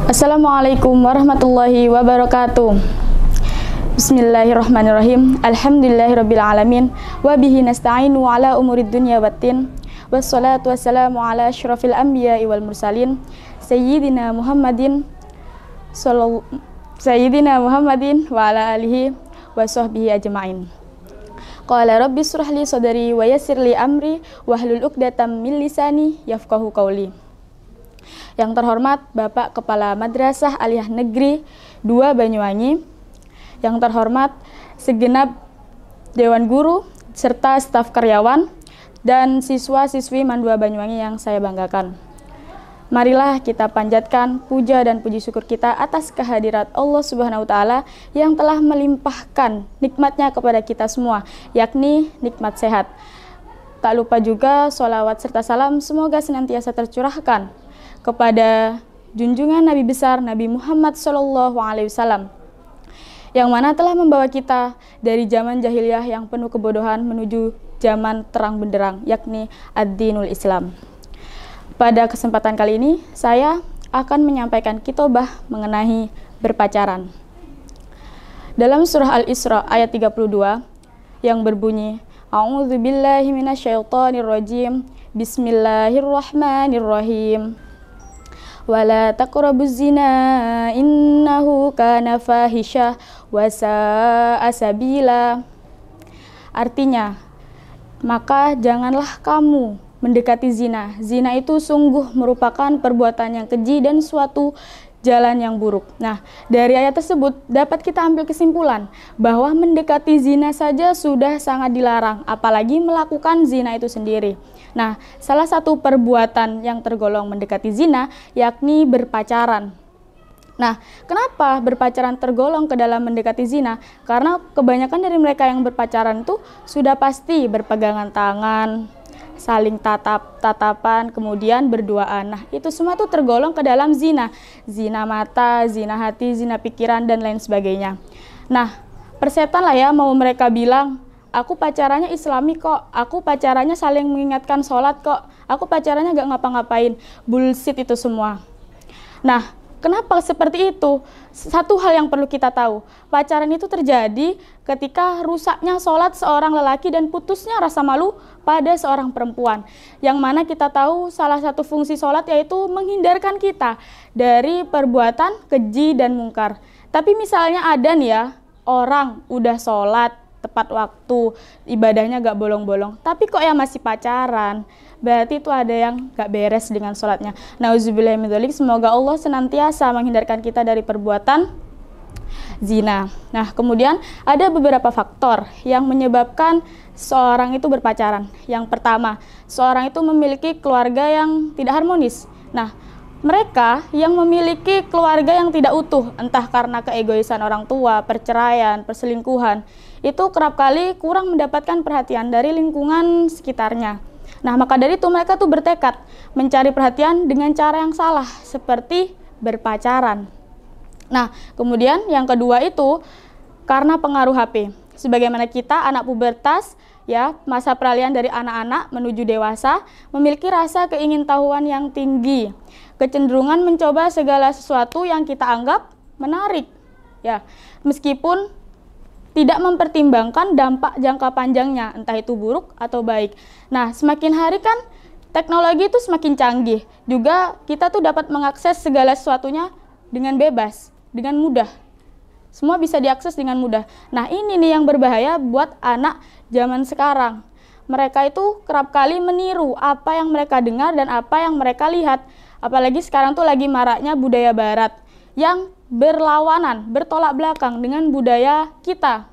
Assalamualaikum warahmatullahi wabarakatuh. Bismillahirrahmanirrahim. Alhamdulillahirabbil alamin wa bihi nasta'inu ala umurid dunya waddin. Wassalatu wassalamu ala asyrafil anbiya'i wal mursalin sayyidina Muhammadin wa ala alihi wa sahbihi ajma'in. Qala rabbi shrah li sadri wa yassir li amri wahlul 'uqdatam min lisani yafqahu qawli. Yang terhormat Bapak Kepala Madrasah Aliyah Negeri 2 Banyuwangi, yang terhormat segenap Dewan Guru serta staf karyawan dan siswa-siswi MAN 2 Banyuwangi yang saya banggakan. Marilah kita panjatkan puja dan puji syukur kita atas kehadirat Allah Subhanahu wa Ta'ala yang telah melimpahkan nikmatnya kepada kita semua, yakni nikmat sehat. Tak lupa juga sholawat serta salam semoga senantiasa tercurahkan kepada junjungan Nabi besar Nabi Muhammad SAW, yang mana telah membawa kita dari zaman jahiliyah yang penuh kebodohan menuju zaman terang benderang, yakni ad-dinul Islam. Pada kesempatan kali ini saya akan menyampaikan khitbah mengenai berpacaran. Dalam surah Al-Isra ayat 32 yang berbunyi, A'udzubillahi minasyaitonirrajim, Bismillahirrahmanirrahim. Wala taqrabuz zina innahu kana fahisyah wa sa'a sabila. Artinya, maka janganlah kamu mendekati zina. Zina itu sungguh merupakan perbuatan yang keji dan suatu jalan yang buruk. Nah, dari ayat tersebut dapat kita ambil kesimpulan bahwa mendekati zina saja sudah sangat dilarang, apalagi melakukan zina itu sendiri. Nah, salah satu perbuatan yang tergolong mendekati zina yakni berpacaran. Nah, kenapa berpacaran tergolong ke dalam mendekati zina? Karena kebanyakan dari mereka yang berpacaran itu sudah pasti berpegangan tangan, saling tatapan, kemudian berduaan. Nah, itu semua tuh tergolong ke dalam zina. Zina mata, zina hati, zina pikiran, dan lain sebagainya. Nah, persetan lah ya mau mereka bilang, aku pacarannya islami kok, aku pacarannya saling mengingatkan sholat kok, aku pacarannya gak ngapa-ngapain. Bullshit itu semua. Nah, kenapa seperti itu? Satu hal yang perlu kita tahu, pacaran itu terjadi ketika rusaknya sholat seorang lelaki dan putusnya rasa malu pada seorang perempuan. Yang mana kita tahu salah satu fungsi sholat yaitu menghindarkan kita dari perbuatan keji dan mungkar. Tapi misalnya ada nih ya, orang udah sholat tepat waktu, ibadahnya gak bolong-bolong, tapi kok ya masih pacaran, berarti itu ada yang gak beres dengan sholatnya. Nauzubillahimindzalik, semoga Allah senantiasa menghindarkan kita dari perbuatan zina. Nah, kemudian ada beberapa faktor yang menyebabkan seorang itu berpacaran. Yang pertama, seorang itu memiliki keluarga yang tidak harmonis. Nah, mereka yang memiliki keluarga yang tidak utuh, entah karena keegoisan orang tua, perceraian, perselingkuhan, itu kerap kali kurang mendapatkan perhatian dari lingkungan sekitarnya. Nah, maka dari itu mereka tuh bertekad mencari perhatian dengan cara yang salah, seperti berpacaran. Nah, kemudian yang kedua itu karena pengaruh HP. Sebagaimana kita anak pubertas, ya, masa peralihan dari anak-anak menuju dewasa, memiliki rasa keingintahuan yang tinggi, kecenderungan mencoba segala sesuatu yang kita anggap menarik, ya, meskipun tidak mempertimbangkan dampak jangka panjangnya, entah itu buruk atau baik. Nah, semakin hari kan teknologi itu semakin canggih, juga kita tuh dapat mengakses segala sesuatunya dengan bebas, dengan mudah. Semua bisa diakses dengan mudah. Nah, ini nih yang berbahaya buat anak zaman sekarang. Mereka itu kerap kali meniru apa yang mereka dengar dan apa yang mereka lihat. Apalagi sekarang tuh lagi maraknya budaya barat yang berlawanan, bertolak belakang dengan budaya kita,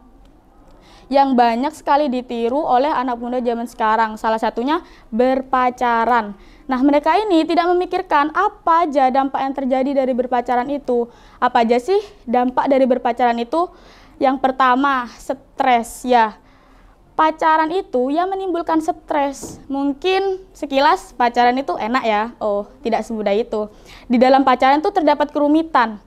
yang banyak sekali ditiru oleh anak muda zaman sekarang. Salah satunya berpacaran. Nah, mereka ini tidak memikirkan apa aja dampak yang terjadi dari berpacaran itu. Apa aja sih dampak dari berpacaran itu? Yang pertama, stres, ya. Pacaran itu ya menimbulkan stres. Mungkin sekilas pacaran itu enak ya. Oh, tidak semudah itu. Di dalam pacaran itu terdapat kerumitan.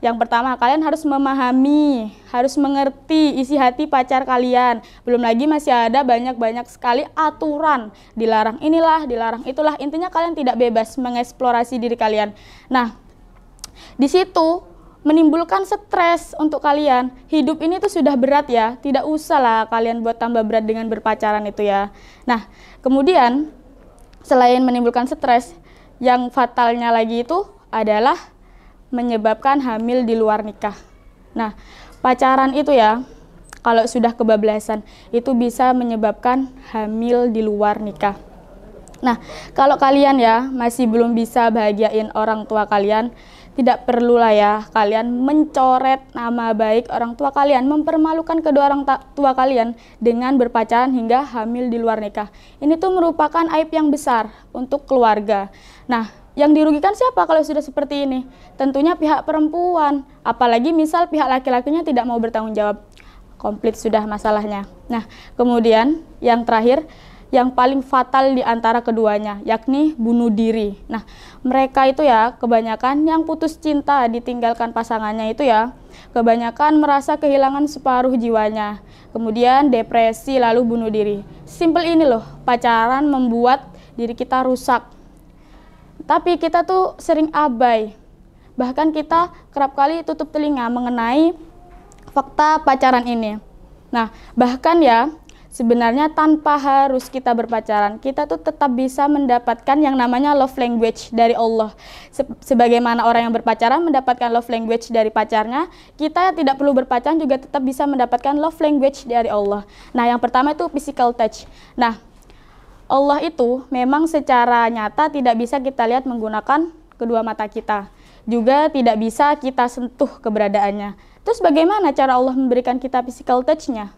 Yang pertama, kalian harus memahami, harus mengerti isi hati pacar kalian. Belum lagi masih ada banyak-banyak sekali aturan. Dilarang inilah, dilarang itulah. Intinya kalian tidak bebas mengeksplorasi diri kalian. Nah, Di situ menimbulkan stres untuk kalian. Hidup ini tuh sudah berat ya, tidak usah lah kalian buat tambah berat dengan berpacaran itu ya. Nah, kemudian selain menimbulkan stres, yang fatalnya lagi itu adalah menyebabkan hamil di luar nikah. Nah, pacaran itu ya, kalau sudah kebablasan, itu bisa menyebabkan hamil di luar nikah. Nah, kalau kalian ya masih belum bisa bahagiain orang tua kalian, tidak perlulah ya kalian mencoret nama baik orang tua kalian, mempermalukan kedua orang tua kalian dengan berpacaran hingga hamil di luar nikah. Ini tuh merupakan aib yang besar untuk keluarga. Nah, yang dirugikan siapa kalau sudah seperti ini? Tentunya pihak perempuan, apalagi misal pihak laki-lakinya tidak mau bertanggung jawab. Komplit sudah masalahnya. Nah, kemudian yang terakhir, yang paling fatal di antara keduanya, yakni bunuh diri. Nah, mereka itu ya kebanyakan yang putus cinta ditinggalkan pasangannya itu ya, kebanyakan merasa kehilangan separuh jiwanya. Kemudian depresi lalu bunuh diri. Simpel ini loh, pacaran membuat diri kita rusak. Tapi kita tuh sering abai. Bahkan kita kerap kali tutup telinga mengenai fakta pacaran ini. Nah, bahkan ya, sebenarnya tanpa harus kita berpacaran, kita tuh tetap bisa mendapatkan yang namanya love language dari Allah. Sebagaimana orang yang berpacaran mendapatkan love language dari pacarnya, kita tidak perlu berpacaran juga tetap bisa mendapatkan love language dari Allah. Nah, yang pertama itu physical touch. Nah, Allah itu memang secara nyata tidak bisa kita lihat menggunakan kedua mata kita. Juga tidak bisa kita sentuh keberadaannya. Terus bagaimana cara Allah memberikan kita physical touch-nya?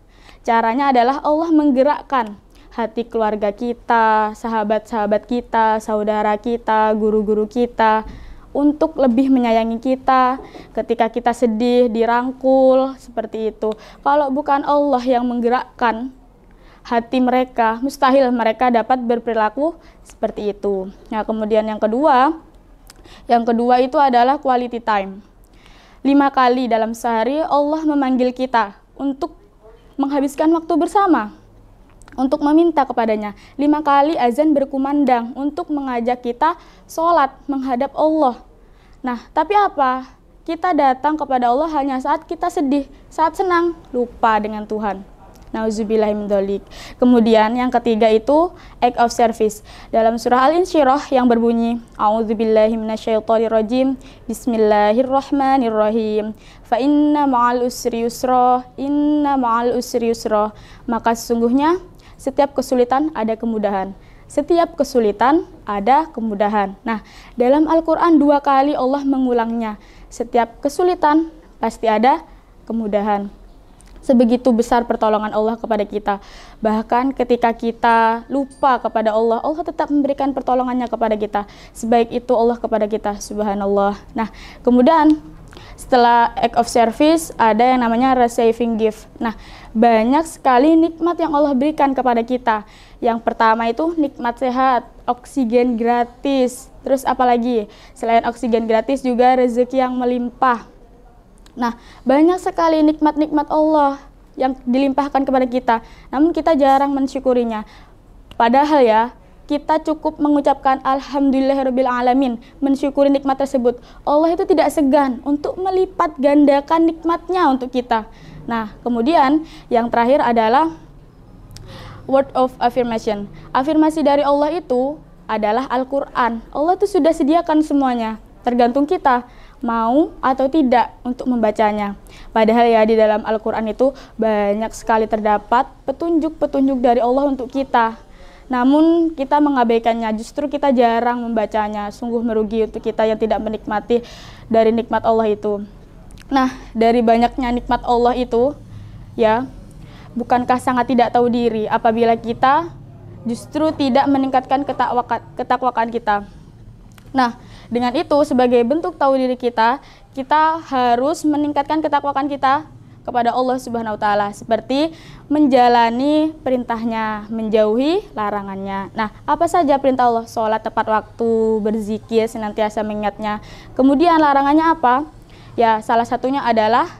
Caranya adalah Allah menggerakkan hati keluarga kita, sahabat-sahabat kita, saudara kita, guru-guru kita untuk lebih menyayangi kita ketika kita sedih, dirangkul, seperti itu. Kalau bukan Allah yang menggerakkan hati mereka, mustahil mereka dapat berperilaku seperti itu. Nah, kemudian yang kedua itu adalah quality time. 5 kali dalam sehari Allah memanggil kita untuk menghabiskan waktu bersama, untuk meminta kepadanya. 5 kali azan berkumandang untuk mengajak kita sholat menghadap Allah. Nah, tapi apa? Kita datang kepada Allah hanya saat kita sedih, saat senang, lupa dengan Tuhan. Nauzubillahimindzalik. Kemudian yang ketiga itu act of service. Dalam surah Al-Insyirah yang berbunyi, A'udzubillahiminasyaitonirrajim, Bismillahirrahmanirrahim. Fa inna ma'al usri yusra, inna ma'al usri yusra. Maka sesungguhnya setiap kesulitan ada kemudahan. Setiap kesulitan ada kemudahan. Nah, dalam Al-Quran 2 kali Allah mengulangnya. Setiap kesulitan pasti ada kemudahan. Sebegitu besar pertolongan Allah kepada kita. Bahkan ketika kita lupa kepada Allah, Allah tetap memberikan pertolongannya kepada kita. Sebaik itu Allah kepada kita, subhanallah. Nah, kemudian setelah act of service ada yang namanya receiving gift. Nah, banyak sekali nikmat yang Allah berikan kepada kita. Yang pertama itu nikmat sehat, oksigen gratis. Terus apalagi? Selain oksigen gratis juga rezeki yang melimpah. Nah, banyak sekali nikmat-nikmat Allah yang dilimpahkan kepada kita, namun kita jarang mensyukurinya. Padahal ya, kita cukup mengucapkan Alhamdulillahirabbil alamin, mensyukuri nikmat tersebut. Allah itu tidak segan untuk melipat gandakan nikmatnya untuk kita. Nah, kemudian yang terakhir adalah word of affirmation. Afirmasi dari Allah itu adalah Al-Quran. Allah itu sudah sediakan semuanya, tergantung kita mau atau tidak untuk membacanya. Padahal ya di dalam Al-Quran itu banyak sekali terdapat petunjuk-petunjuk dari Allah untuk kita. Namun kita mengabaikannya, justru kita jarang membacanya. Sungguh merugi untuk kita yang tidak menikmati dari nikmat Allah itu. Nah, dari banyaknya nikmat Allah itu, ya, bukankah sangat tidak tahu diri apabila kita justru tidak meningkatkan ketakwakan kita. Nah, dengan itu sebagai bentuk tahu diri kita, kita harus meningkatkan ketakwakan kita kepada Allah Subhanahu wa taala seperti menjalani perintahnya, menjauhi larangannya. Nah, apa saja perintah Allah? Sholat tepat waktu, berzikir, senantiasa mengingatnya. Kemudian larangannya apa? Ya, salah satunya adalah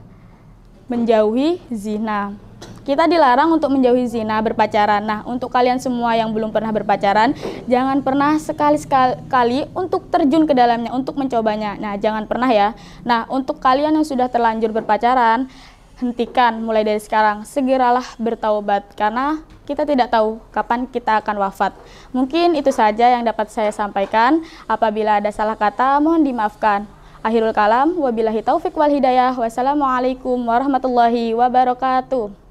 menjauhi zina. Kita dilarang untuk menjauhi zina, berpacaran. Nah, untuk kalian semua yang belum pernah berpacaran, jangan pernah sekali-sekali untuk terjun ke dalamnya, untuk mencobanya. Nah, jangan pernah ya. Nah, untuk kalian yang sudah terlanjur berpacaran, hentikan mulai dari sekarang. Segeralah bertaubat, karena kita tidak tahu kapan kita akan wafat. Mungkin itu saja yang dapat saya sampaikan. Apabila ada salah kata, mohon dimaafkan. Akhirul kalam, wabillahi taufik wal hidayah. Wassalamualaikum warahmatullahi wabarakatuh.